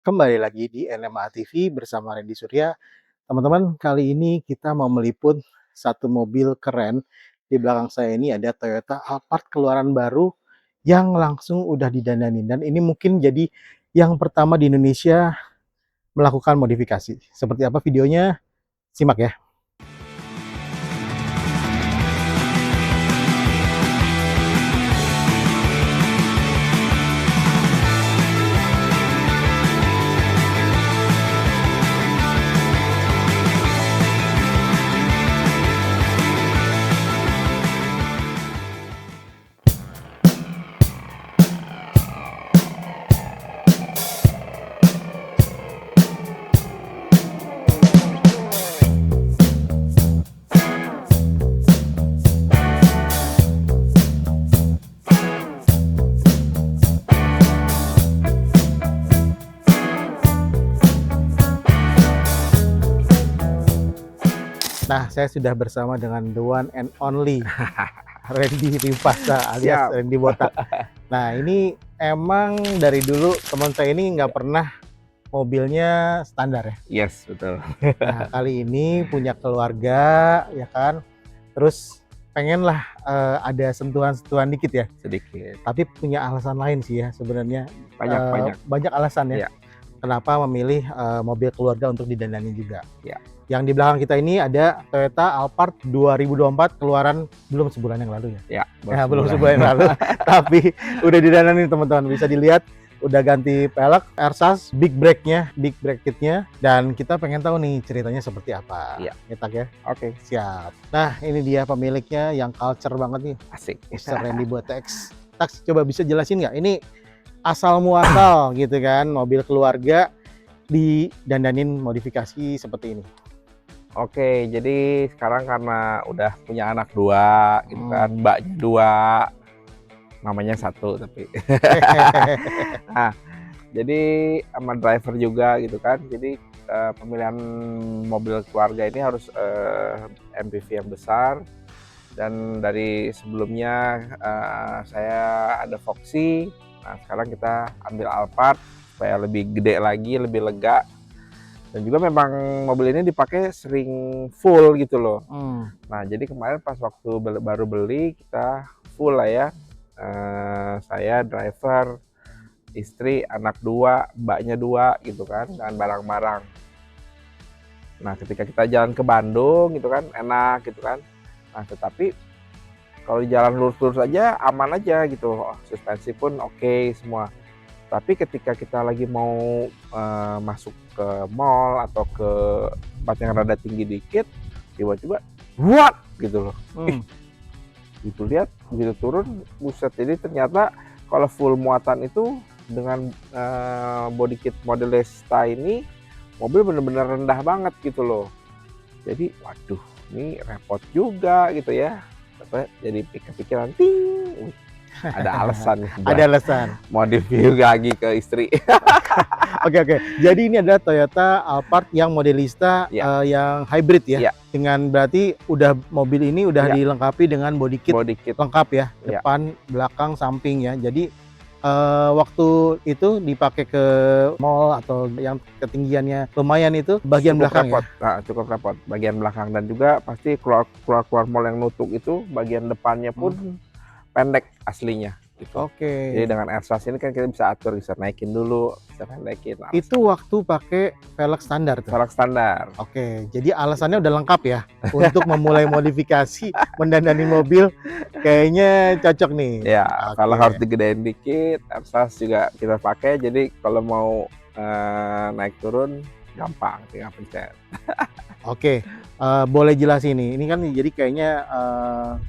Kembali lagi di NMA TV bersama Randy Surya. Teman-teman, kali ini kita mau meliput satu mobil keren. Di belakang saya ini ada Toyota Alphard keluaran baru yang langsung udah didandanin. Dan ini mungkin jadi yang pertama di Indonesia melakukan modifikasi. Seperti apa videonya? Simak ya. Nah, saya sudah bersama dengan the one and only Randy Rifasa alias Siap. Randy Botak. Nah, ini emang dari dulu teman saya ini nggak pernah mobilnya standar ya. Yes, betul. Nah, kali ini punya keluarga, ya kan, terus pengenlah ada sentuhan-sentuhan dikit ya, Sedikit. tapi punya alasan lain sih ya sebenarnya, Banyak. banyak alasan ya, Iya. kenapa memilih mobil keluarga untuk didandani juga. Iya. Yang di belakang kita ini ada Toyota Alphard 2024 keluaran belum sebulan yang lalu ya? Ya, Ya, belum sebulan yang lalu, tapi udah didandani teman-teman, bisa dilihat udah ganti pelek, ersas, big brake-nya, big brake kit-nya, dan kita pengen tahu nih ceritanya seperti apa. Iya. Ya, Tak ya? Oke, Siap. Nah, ini dia pemiliknya yang culture banget nih, asik. Mr. Randy Botex. Tak, coba bisa jelasin nggak? Ini asal muasal gitu kan, mobil keluarga didandanin modifikasi seperti ini. Oke, jadi sekarang karena udah punya anak 2 gitu kan, mbaknya 2, namanya 1 tapi. Nah, jadi sama driver juga gitu kan. Jadi pemilihan mobil keluarga ini harus MPV yang besar. Dan dari sebelumnya saya ada Foxy. Nah, sekarang kita ambil Alphard supaya lebih gede lagi, lebih lega. Dan juga memang mobil ini dipakai sering full gitu loh. Nah, jadi kemarin pas waktu baru beli kita full lah ya. Saya, driver, istri, anak 2, mbaknya 2 gitu kan, dan barang-barang. Nah, ketika kita jalan ke Bandung gitu kan, enak gitu kan. Nah, tetapi kalau jalan lurus-lurus aja aman aja gitu, suspensi pun oke semua. Tapi ketika kita lagi mau masuk ke mall atau ke tempat yang rada tinggi dikit, tiba-tiba what gitu loh. Gitu lihat, begitu turun, buset, jadi ternyata kalau full muatan itu dengan body kit model Lesta ini, mobil bener-bener rendah banget gitu loh. Jadi waduh, ini repot juga gitu ya. Jadi pikir-pikiran, ting, ada alasan nih Ada alasan. modif lagi ke istri. Oke. Jadi ini adalah Toyota Alphard yang modelista Ya. yang hybrid ya. Ya. Dengan berarti udah mobil ini udah Ya. dilengkapi dengan body kit lengkap ya, Ya. depan, belakang, samping ya. Jadi waktu itu dipakai ke mall atau yang ketinggiannya lumayan itu bagian cukup belakang repot. ya. Nah, cukup repot bagian belakang, dan juga pasti keluar mall yang nutup itu bagian depannya pun pendek aslinya gitu. Oke. Jadi dengan ersas ini kan kita bisa atur, bisa naikin dulu, bisa pendekin. Itu waktu pakai velg standar tuh. Velg standar. Oke, jadi alasannya udah lengkap ya untuk memulai modifikasi mendandani mobil, kayaknya cocok nih. Ya, kalau harus digedein dikit, ersas juga kita pakai. Jadi kalau mau naik turun gampang, tinggal pencet. Oke, boleh jelasin nih. Ini kan jadi kayaknya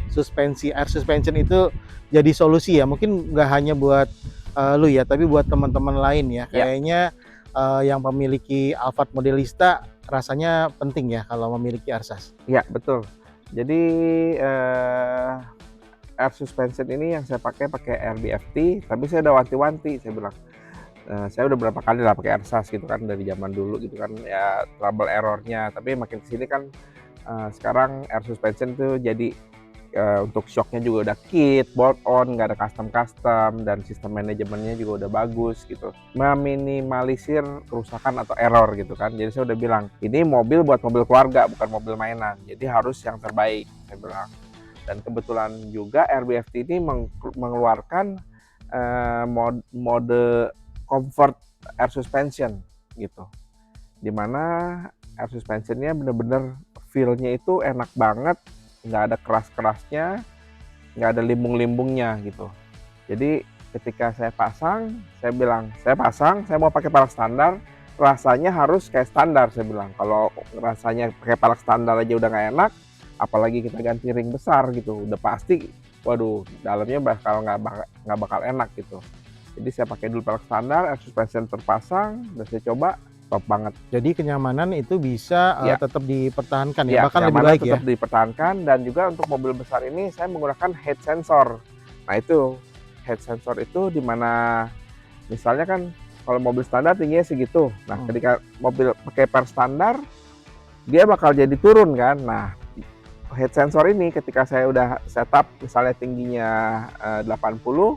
suspensi, air suspension itu jadi solusi ya. Mungkin nggak hanya buat lu ya, tapi buat teman-teman lain ya. Kayaknya yang memiliki Alphard Modelista rasanya penting ya kalau memiliki ersas. Iya, betul. Jadi air suspension ini yang saya pakai air BFT, tapi saya udah wanti-wanti, saya bilang. Saya udah berapa kali lah pakai ersas gitu kan dari zaman dulu gitu kan, ya trouble errornya. Tapi makin kesini kan sekarang air suspension tuh jadi Untuk shocknya juga udah kit, bolt on, nggak ada custom, dan sistem manajemennya juga udah bagus gitu. Meminimalisir kerusakan atau error gitu kan. Jadi saya udah bilang, ini mobil buat mobil keluarga, bukan mobil mainan. Jadi harus yang terbaik, saya bilang. Dan kebetulan juga RBFT ini mengeluarkan mode comfort air suspension gitu. Dimana air suspensionnya bener-bener feel-nya itu enak banget, nggak ada keras-kerasnya, nggak ada limbung-limbungnya gitu. Jadi ketika saya pasang, saya bilang, saya mau pakai palak standar, rasanya harus kayak standar, saya bilang. Kalau rasanya pakai palak standar aja udah nggak enak, apalagi kita ganti ring besar gitu, udah pasti, waduh, dalamnya nggak bakal enak gitu. Jadi saya pakai dulu palak standar, air suspension terpasang, dan saya coba, top banget. Jadi kenyamanan itu bisa tetap dipertahankan ya, Ya, bahkan lebih baik ya. tetap dipertahankan, dan juga untuk mobil besar ini saya menggunakan head sensor. Nah itu head sensor itu dimana misalnya kan kalau mobil standar tingginya segitu. Nah ketika mobil pakai per standar dia bakal jadi turun kan. Nah head sensor ini ketika saya udah setup misalnya tingginya 80,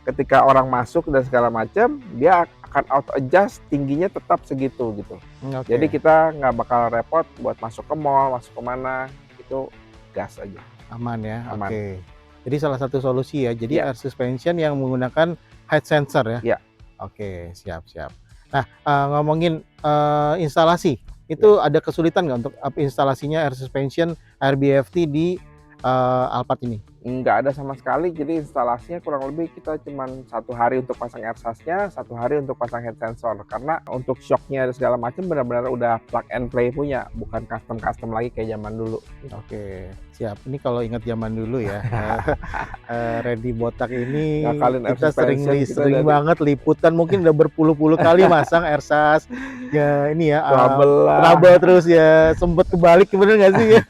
ketika orang masuk dan segala macam, dia akan auto adjust tingginya tetap segitu gitu. Jadi kita nggak bakal repot buat masuk ke mall, masuk kemana, itu gas aja. Aman ya, Aman. oke. Jadi salah satu solusi ya, jadi air suspension yang menggunakan head sensor ya? Iya. Oke, siap. Nah, ngomongin instalasi, itu ada kesulitan nggak untuk instalasinya air suspension RBFT di Alphard ini? Nggak ada sama sekali, jadi instalasinya kurang lebih kita cuman 1 hari untuk pasang airsasnya, 1 hari untuk pasang head sensor. Karena untuk shocknya dan segala macam benar-benar udah plug and play punya, bukan custom lagi kayak zaman dulu. Oke, siap. Ini kalau ingat zaman dulu ya, Randy Botak ini kita sering banget liputan, mungkin udah berpuluh-puluh kali masang airsas. Ya ini ya, trouble terus ya, sempet kebalik, bener nggak sih ya?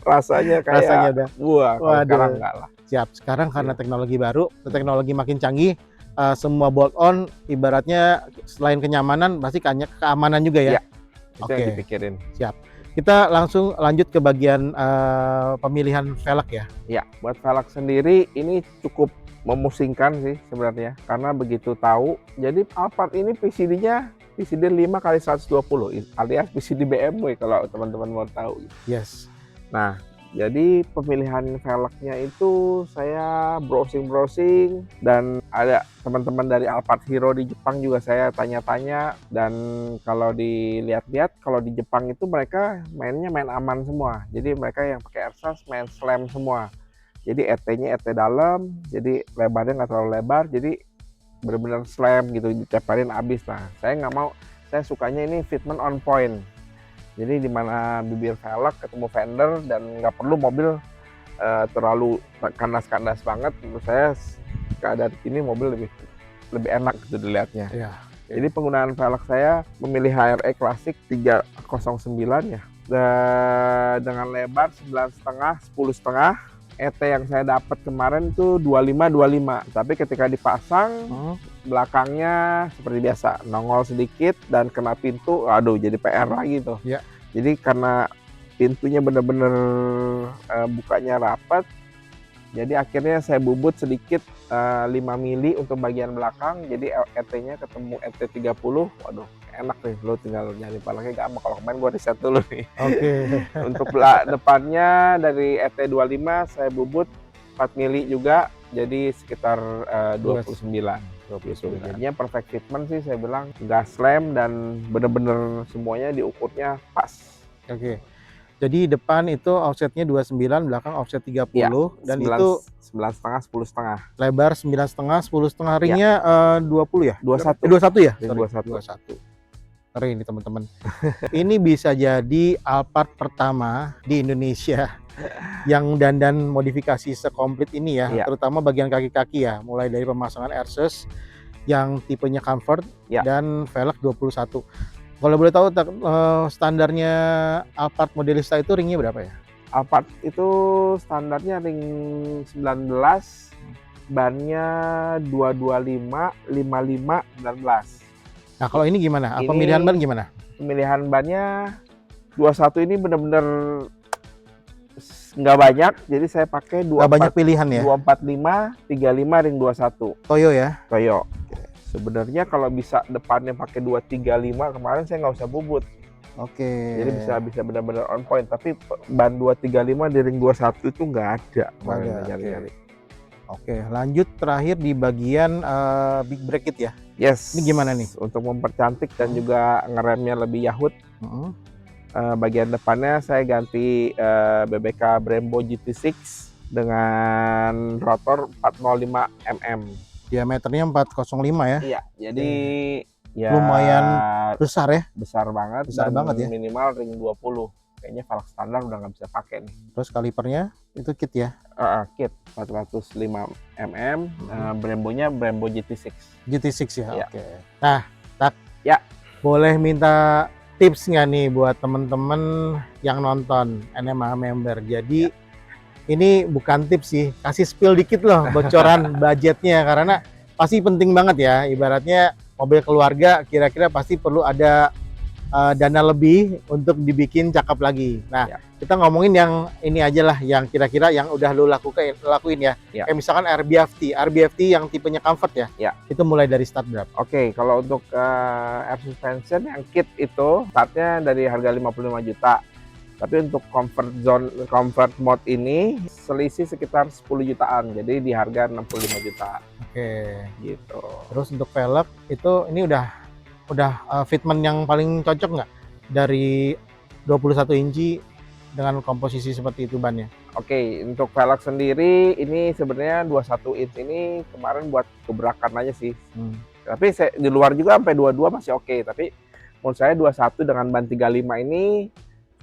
Rasanya kayak wah, sekarang enggak lah. Siap, sekarang karena teknologi baru, teknologi makin canggih, semua bolt on ibaratnya selain kenyamanan pasti keamanan juga ya? Iya, itu yang dipikirin. Siap. Kita langsung lanjut ke bagian pemilihan velg ya? Iya, buat velg sendiri ini cukup memusingkan sih sebenarnya, karena begitu tahu, jadi Alphard ini PCD-nya PCD 5x120 alias PCD BMW kalau teman-teman mau tahu. Yes. Nah, jadi pemilihan velgnya itu saya browsing dan ada teman-teman dari Alphard Hero di Jepang juga saya tanya-tanya, dan kalau dilihat-lihat kalau di Jepang itu mereka mainnya main aman semua. Jadi mereka yang pakai airsas main slam semua. Jadi ET-nya ET dalam, jadi lebarnya nggak terlalu lebar, jadi benar-benar slam gitu, diteparin habis. Nah, saya nggak mau, saya sukanya ini fitment on point. Jadi dimana bibir velg ketemu fender dan nggak perlu mobil terlalu kandas-kandas banget. Menurut saya keadaan ini mobil lebih enak gitu dilihatnya. Ya. Jadi penggunaan velg saya memilih HRE Classic 309 ya, dengan lebar 9,5 10,5. ET yang saya dapat kemarin tuh 25. Tapi ketika dipasang belakangnya seperti biasa nongol sedikit dan kena pintu, aduh jadi PR lagi tuh. Ya. Jadi karena pintunya bener-bener bukanya rapat, jadi akhirnya saya bubut sedikit 5 mili untuk bagian belakang. Jadi ET-nya ketemu ET 30, waduh enak nih, lo tinggal nyari palangnya gampang. Kalau kemarin gua riset dulu nih. Oke. Untuk depannya dari ET 25 saya bubut 4 mili juga, jadi sekitar 29. Jadinya perfect fitment sih saya bilang, nggak slam dan bener-bener semuanya diukurnya pas. Oke. Jadi depan itu offsetnya 29, belakang offset 30 ya, dan 9, itu 9,5 10,5. Lebar 9,5 10,5, ringnya 20 ya? 21 ya? 21. Keren ini teman-teman. Ini bisa jadi Alphard pertama di Indonesia yang dandan modifikasi sekomplit ini ya, terutama bagian kaki-kaki ya, mulai dari pemasangan airsus yang tipenya comfort dan velg 21. Kalau boleh tahu standarnya Alphard Modelista itu ringnya berapa ya? Alphard itu standarnya ring 19, bannya 225, 55, 19. Nah kalau ini gimana? Pemilihan ban gimana? Pemilihan bannya 21 ini benar-benar nggak banyak, jadi saya pakai Nggak banyak pilihan ya? 245, 35, ring 21 Toyo ya? Toyo. Sebenarnya kalau bisa depannya pakai 235, kemarin saya nggak usah bubut. Oke. Jadi bisa benar-benar on point. Tapi ban 235 di ring 21 itu nggak ada kemarin Nggak ada, nyari-nyari. Oke, lanjut terakhir di bagian big bracket ya. Yes. Ini gimana nih? Untuk mempercantik dan juga ngeremnya lebih yahut. Bagian depannya saya ganti BBK Brembo GT6 dengan rotor 405 mm. Diameternya 405 ya? Iya, jadi ya lumayan besar ya? Besar banget. Besar dan banget ya? Minimal ring 20. Kayaknya velg standar udah nggak bisa pakai nih. Terus kalipernya itu kit ya? Kit 405 mm. Brembonya Brembo GT6. GT6 ya? Iya. Oke. Nah, Tak. Ya. Boleh minta tips nggak nih buat temen-temen yang nonton NMAH member? Jadi ini bukan tips sih, kasih spill dikit loh bocoran budgetnya, karena pasti penting banget ya. Ibaratnya mobil keluarga kira-kira pasti perlu ada dana lebih untuk dibikin cakep lagi. Nah, kita ngomongin yang ini aja lah, yang kira-kira yang udah lu lakuin ya. Kayak misalkan RBFT yang tipenya comfort ya. Itu mulai dari start berapa? Oke, kalau untuk air suspension yang kit itu startnya dari harga 55 juta. Tapi untuk comfort mode ini selisih sekitar 10 jutaan. Jadi di harga 65 juta. Oke, gitu. Terus untuk velg itu ini udah fitment yang paling cocok nggak dari 21 inci dengan komposisi seperti itu bannya? Oke, untuk velg sendiri ini sebenarnya 21 inch ini kemarin buat gebrakan aja sih. Tapi di luar juga sampai 22 masih oke. Tapi menurut saya 21 dengan ban 35 ini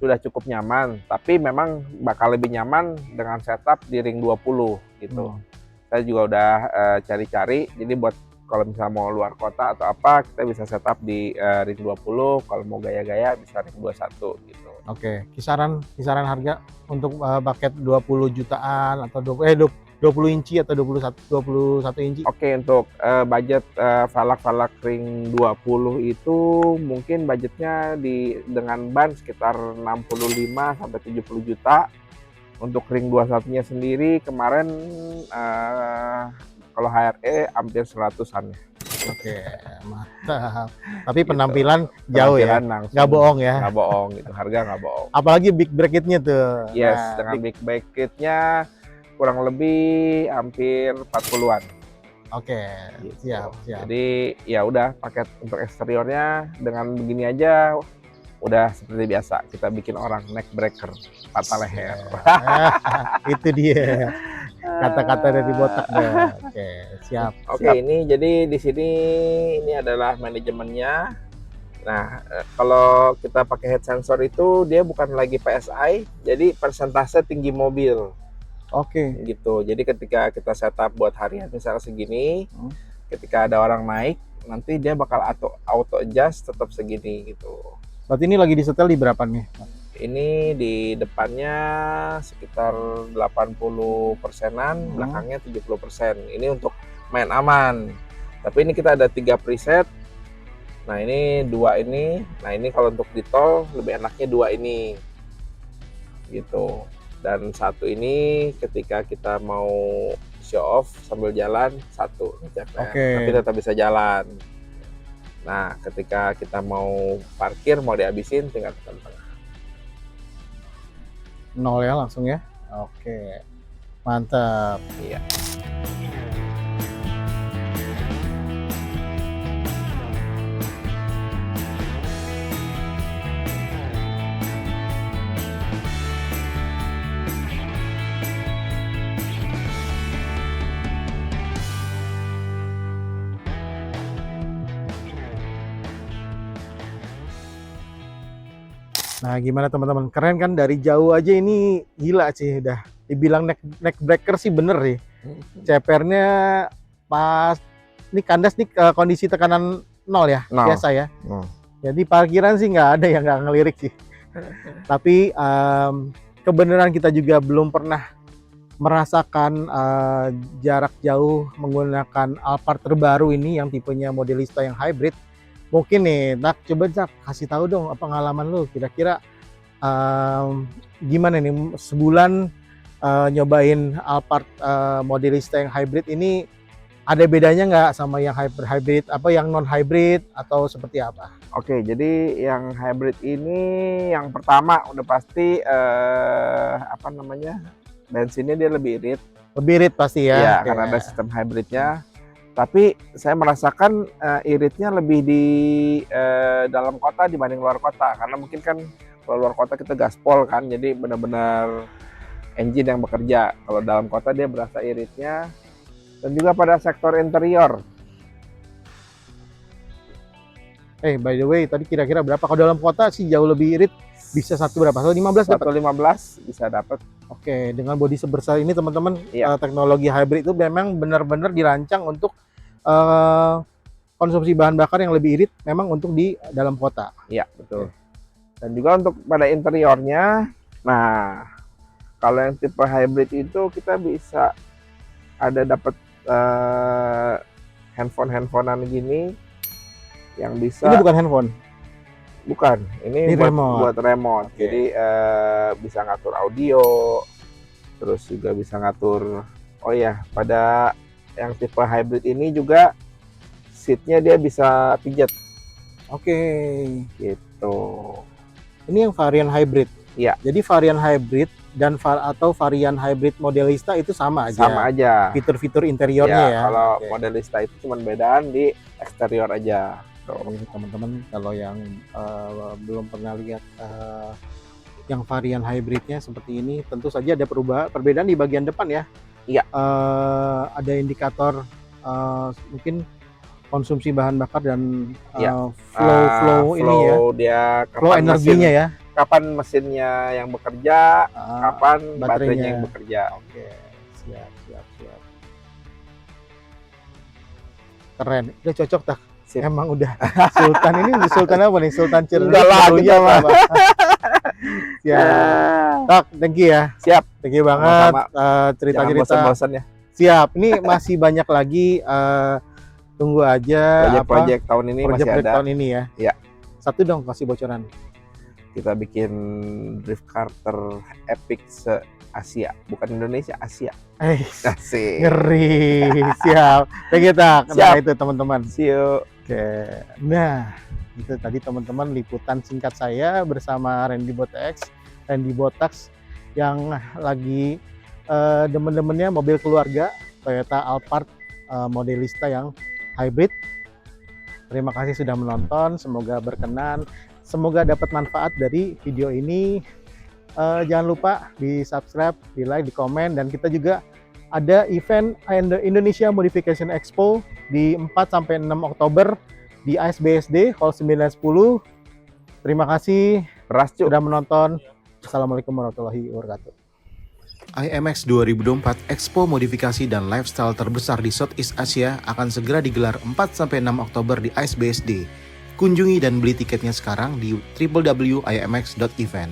sudah cukup nyaman. Tapi memang bakal lebih nyaman dengan setup di ring 20 gitu. Saya juga udah cari-cari. Jadi buat kalau misalnya mau luar kota atau apa, kita bisa setup di ring 20. Kalau mau gaya-gaya bisa ring 21 gitu. Oke, kisaran harga untuk paket 20 jutaan atau 20 inci atau 21 inci? Oke, untuk budget velg ring 20 itu mungkin budgetnya dengan ban sekitar 65 sampai 70 juta. Untuk ring 21-nya sendiri kemarin kalau HRE hampir 100-an. Oke, mantap. Tapi penampilan jauh ya, nggak bohong ya. Nggak bohong gitu, harga nggak bohong. Apalagi big bracketnya tuh. Yes, dengan big bracketnya kurang lebih hampir 40-an. Oke, gitu. siap. Jadi ya udah, paket untuk eksteriornya dengan begini aja udah seperti biasa. Kita bikin orang neck breaker, patah leher. Itu dia kata-kata dari botak deh. Oke, siap. Oke, ini jadi di sini ini adalah manajemennya. Nah, kalau kita pakai head sensor itu dia bukan lagi PSI, jadi persentase tinggi mobil. Oke. Gitu. Jadi ketika kita setup buat harian misalnya segini, ketika ada orang naik, nanti dia bakal auto adjust tetap segini gitu. Berarti ini lagi disetel di berapa nih? Ini di depannya sekitar 80%-an, belakangnya 70%. Ini untuk main aman. Tapi ini kita ada 3 preset. Nah, ini 2 ini. Nah, ini kalau untuk di tol lebih enaknya 2 ini. Gitu. Dan 1 ini ketika kita mau show off sambil jalan 1 tapi tetap bisa jalan. Nah, ketika kita mau parkir, mau dihabisin, tinggal tekan tengah. 0 ya langsung ya? Oke, mantap. Iya. Nah, gimana teman-teman? Keren kan, dari jauh aja ini gila sih, udah dibilang neck breaker sih bener sih. Cepernya pas ini kandas nih kondisi tekanan 0 ya, biasa ya. Jadi parkiran sih nggak ada yang nggak ngelirik sih. Tapi kebenaran kita juga belum pernah merasakan jarak jauh menggunakan Alphard terbaru ini yang tipenya Modelista yang hybrid. Mungkin nih, coba kasih tahu dong pengalaman lu, kira-kira gimana nih sebulan nyobain Alphard Modelista yang hybrid ini, ada bedanya nggak sama yang hybrid, apa yang non hybrid atau seperti apa? Oke, jadi yang hybrid ini yang pertama udah pasti apa namanya, bensinnya dia lebih irit. Lebih irit pasti ya? Iya, Oke. karena ada sistem hybridnya. Tapi saya merasakan iritnya lebih di dalam kota dibanding luar kota, karena mungkin kan kalau luar kota kita gaspol kan, jadi benar-benar engine yang bekerja. Kalau dalam kota dia berasa iritnya. Dan juga pada sektor interior. By the way, tadi kira-kira berapa? Kalau dalam kota sih jauh lebih irit, bisa satu berapa? 115 dapat? 115 bisa dapat. Oke, dengan bodi sebesar ini teman-teman, Iya. teknologi hybrid itu memang benar-benar dirancang untuk konsumsi bahan bakar yang lebih irit, memang untuk di dalam kota. Iya, betul. Dan juga untuk pada interiornya, nah kalau yang tipe hybrid itu kita bisa ada dapat handphonean gini yang bisa. Ini bukan handphone. Bukan, ini buat remote. Okay. Jadi bisa ngatur audio, terus juga bisa ngatur. Oh ya, pada yang tipe hybrid ini juga seatnya dia bisa pijat. Oke. Gitu. Ini yang varian hybrid. Iya. Jadi varian hybrid dan varian hybrid Modelista itu sama aja. Sama aja. Fitur-fitur interiornya ya. Kalau Modelista itu cuma bedaan di eksterior aja. Ini teman-teman kalau yang belum pernah lihat yang varian hybridnya seperti ini, tentu saja ada perbedaan di bagian depan ya. Iya. Ada indikator mungkin konsumsi bahan bakar dan flow ini ya. Dia flow energinya ya. Kapan mesinnya yang bekerja, kapan baterainya yang bekerja. Oke, siap. Keren, udah cocok tak? Sip. Emang udah Sultan ini Sultan apa nih? Sultan Cirebon. Enggak lah, kita apa. Siap. Tak, thank you ya. Siap. Thank you banget cerita-cerita. Jangan bosan-bosan ya. Siap. Ini masih banyak lagi. Tunggu aja proyek tahun ini masih ada. Tahun ini ya. Iya. Satu dong kasih bocoran. Kita bikin drift car ter-epic se-Asia, bukan Indonesia, Asia. Asik. Ngeri. Siap. Thank you tak. Nah itu teman-teman. See you. Oke. Nah, itu tadi teman-teman liputan singkat saya bersama Randy Botax yang lagi demen-demennya mobil keluarga Toyota Alphard Modelista yang hybrid. Terima kasih sudah menonton, semoga berkenan, semoga dapat manfaat dari video ini. Jangan lupa di subscribe, di like, di komen, dan kita juga ada event Indonesia Modification Expo di 4-6 Oktober di ASBSD Hall 910. Terima kasih sudah menonton. Assalamualaikum warahmatullahi wabarakatuh. IMX 2024 Expo Modifikasi dan Lifestyle terbesar di Southeast Asia akan segera digelar 4-6 Oktober di ASBSD. Kunjungi dan beli tiketnya sekarang di www.imx.event.